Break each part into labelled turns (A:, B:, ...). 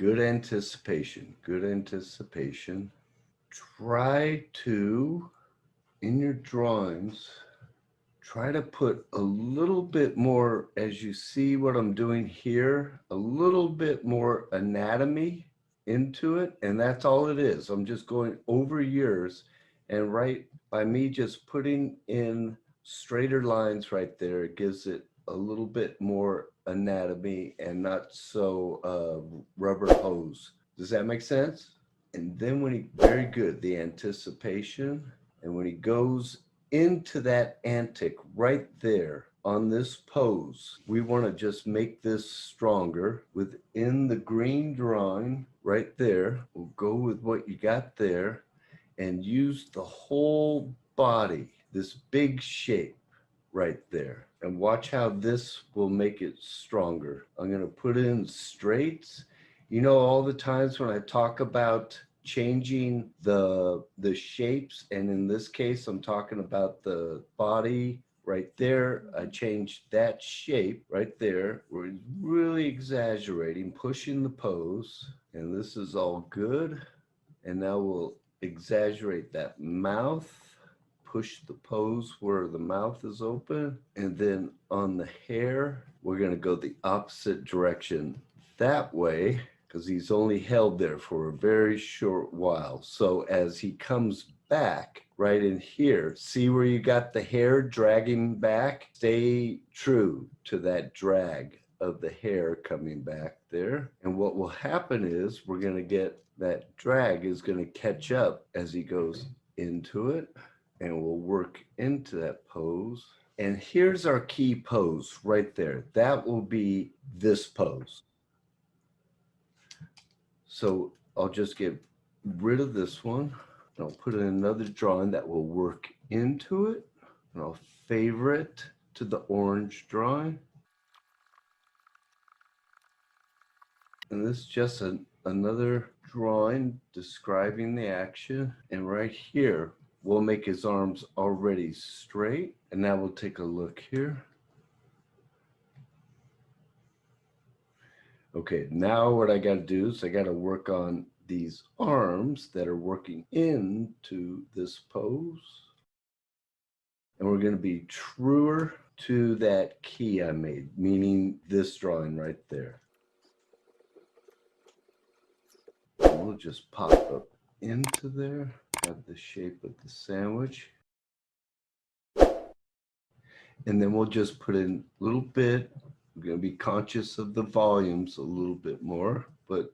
A: Good anticipation, good anticipation. Try to, in your drawings, try to put a little bit more, as you see what I'm doing here, a little bit more anatomy into it. And that's all it is. I'm just going over yours, and right by me just putting in straighter lines right there, it gives it a little bit more anatomy and not so rubber hose. Does that make sense? And then when he, very good, the anticipation. And when he goes into that antic right there on this pose, we want to just make this stronger within the green drawing right there. We'll go with what you got there and use the whole body, this big shape right there. And watch how this will make it stronger. I'm going to put in straights. You know, all the times when I talk about changing the shapes, and in this case, I'm talking about the body right there. I changed that shape right there. We're really exaggerating, pushing the pose, and this is all good. And now we'll exaggerate that mouth. Push the pose where the mouth is open, and then on the hair we're going to go the opposite direction that way, because he's only held there for a very short while. So as he comes back right in here, see where you got the hair dragging back? Stay true to that drag of the hair coming back there. And what will happen is we're going to get that drag is going to catch up as he goes into it. And we'll work into that pose. And here's our key pose right there. That will be this pose. So I'll just get rid of this one. And I'll put in another drawing that will work into it. And I'll favor it to the orange drawing. And this is just another drawing describing the action. And right here, we'll make his arms already straight. And now we'll take a look here. Okay, now what I got to do is I got to work on these arms that are working into this pose. And we're going to be truer to that key I made, meaning this drawing right there. And we'll just pop up into there. Have the shape of the sandwich, and then we'll just put in a little bit. We're going to be conscious of the volumes a little bit more, but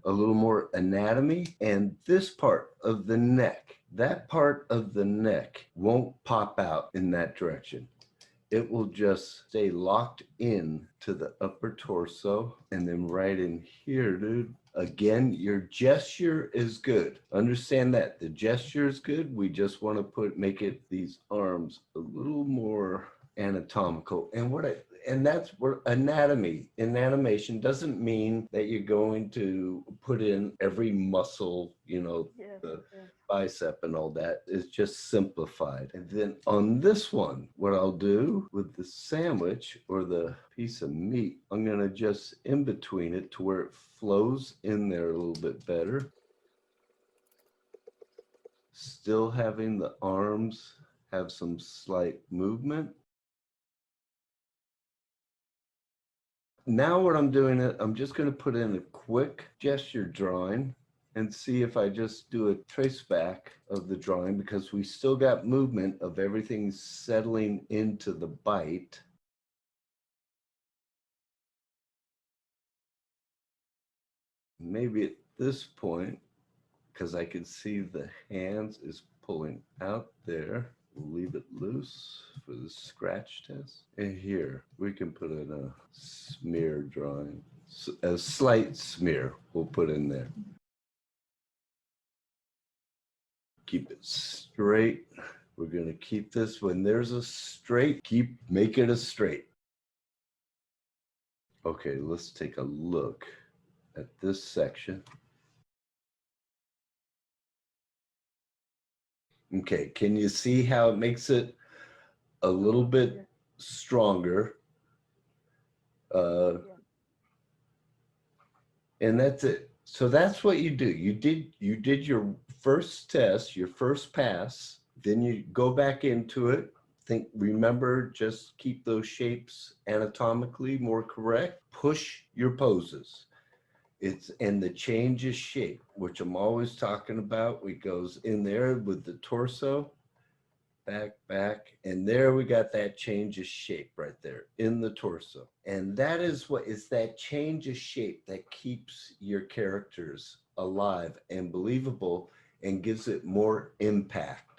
A: a little more anatomy. And this part of the neck, that part of the neck won't pop out in that direction. It will just stay locked in to the upper torso. And then right in here, dude, again, your gesture is good. Understand that the gesture is good. We just want to make it these arms a little more anatomical. And that's where anatomy in animation doesn't mean that you're going to put in every muscle, you know, the bicep and all that. It's just simplified. And then on this one, what I'll do with the sandwich or the piece of meat, I'm going to just in between it to where it flows in there a little bit better. Still having the arms have some slight movement. Now what I'm doing, I'm just going to put in a quick gesture drawing and see if I just do a trace back of the drawing, because we still got movement of everything settling into the bite. Maybe at this point, because I can see the hands is pulling out there, we'll leave it loose for the scratch test. And here we can put in a smear drawing, a slight smear we'll put in there. Keep it straight. We're going to keep this when there's a straight, make it a straight. Okay, let's take a look at this section. Okay, can you see how it makes it a little bit stronger? And that's it. So that's what you do. You did your first test, your first pass, then you go back into it. Remember, just keep those shapes anatomically more correct. Push your poses. It's and the change of shape, which I'm always talking about. We goes in there with the torso, back, and there we got that change of shape right there in the torso. And that is what is that change of shape that keeps your characters alive and believable and gives it more impact.